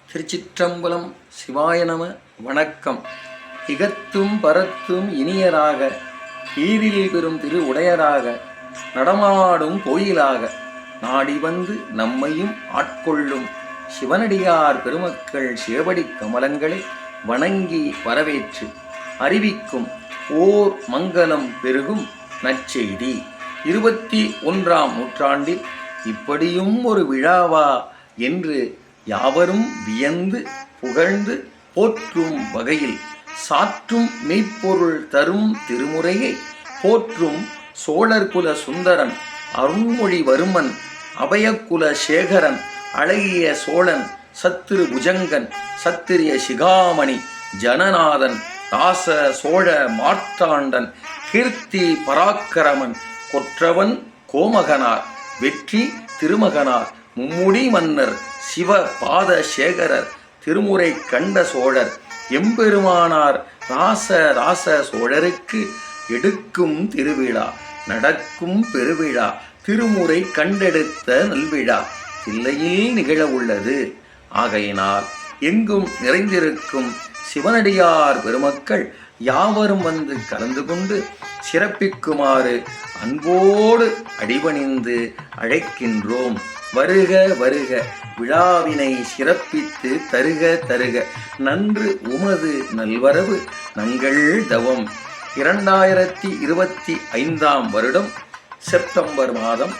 திருச்சிற்றம்பலம். சிவாய நம. வணக்கம். இகத்தும் பரத்தும் இனியராக ஈரில் பெறும் திரு உடையராக நடமாடும் கோயிலாக நாடி வந்து நம்மையும் ஆட்கொள்ளும் சிவனடியார் பெருமக்கள் சிவபடி கமலங்களை வணங்கி வரவேற்று அறிவிக்கும் ஓர் மங்கலம் பெருகும் நற்செய்தி. 21ஆம் நூற்றாண்டில் இப்படியும் ஒரு விழாவா என்று யாவரும் வியந்து புகழ்ந்து போற்றும் வகையில் சாற்றும் மெய்ப்பொருள் தரும் திருமுறையை போற்றும் சோழர்குல சுந்தரன், அருண்மொழிவர்மன், அபயக்குல சேகரன், அழகிய சோழன், சத்திரு புஜங்கன், சத்திரிய சிகாமணி, ஜனநாதன், ராச சோழ மார்த்தாண்டன், கீர்த்தி பராக்கிரமன், கொற்றவன் கோமகனார், வெற்றி திருமகனார், மும்முடி மன்னர், சிவ பாத சேகரர், திருமுறை கண்ட சோழர், எம்பெருமானார் ராச சோழருக்கு எடுக்கும் திருவிழா, நடக்கும் பெருவிழா, திருமுறை கண்டெடுத்த நல்விழா தில்லையில் நிகழ உள்ளது. ஆகையினால் எங்கும் நிறைந்திருக்கும் சிவனடியார் பெருமக்கள் யாவரும் வந்து கலந்து கொண்டு சிறப்பிக்குமாறு அன்போடு அடிபணிந்து அழைக்கின்றோம். வருக வருக, விழாவினை சிறப்பித்து தருக தருக, நன்று உமது நல்வரவு நங்கள் தவம். 2025ஆம் வருடம் செப்டம்பர் மாதம்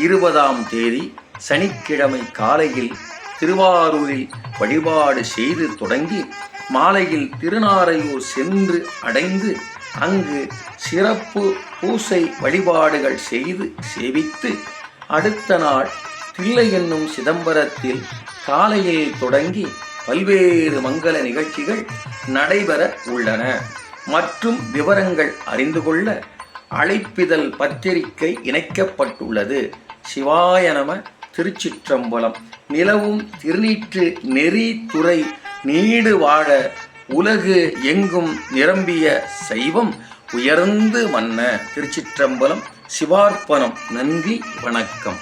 20ஆம் தேதி சனிக்கிழமை காலையில் திருவாரூரில் வழிபாடு செய்து தொடங்கி மாலையில் திருநாரையூர் சென்று அடைந்து அங்கு சிறப்பு பூசை வழிபாடுகள் செய்து சேவித்து அடுத்த நாள் தில்லை என்னும் சிதம்பரத்தில் காலையில் தொடங்கி பல்வேறு மங்கள நிகழ்ச்சிகள் நடைபெற உள்ளன. மற்றும் விவரங்கள் அறிந்து கொள்ள அழைப்பிதழ் பத்திரிகை இணைக்கப்பட்டுள்ளது. சிவாய நம. திருச்சிற்றம்பலம். நிலவும் திருநீற்று நெறி துறை நீடு வாழ உலகு எங்கும் நிரம்பிய சைவம் உயர்ந்து மன்ன. திருச்சிற்றம்பலம். சிவார்ப்பணம். நன்றி. வணக்கம்.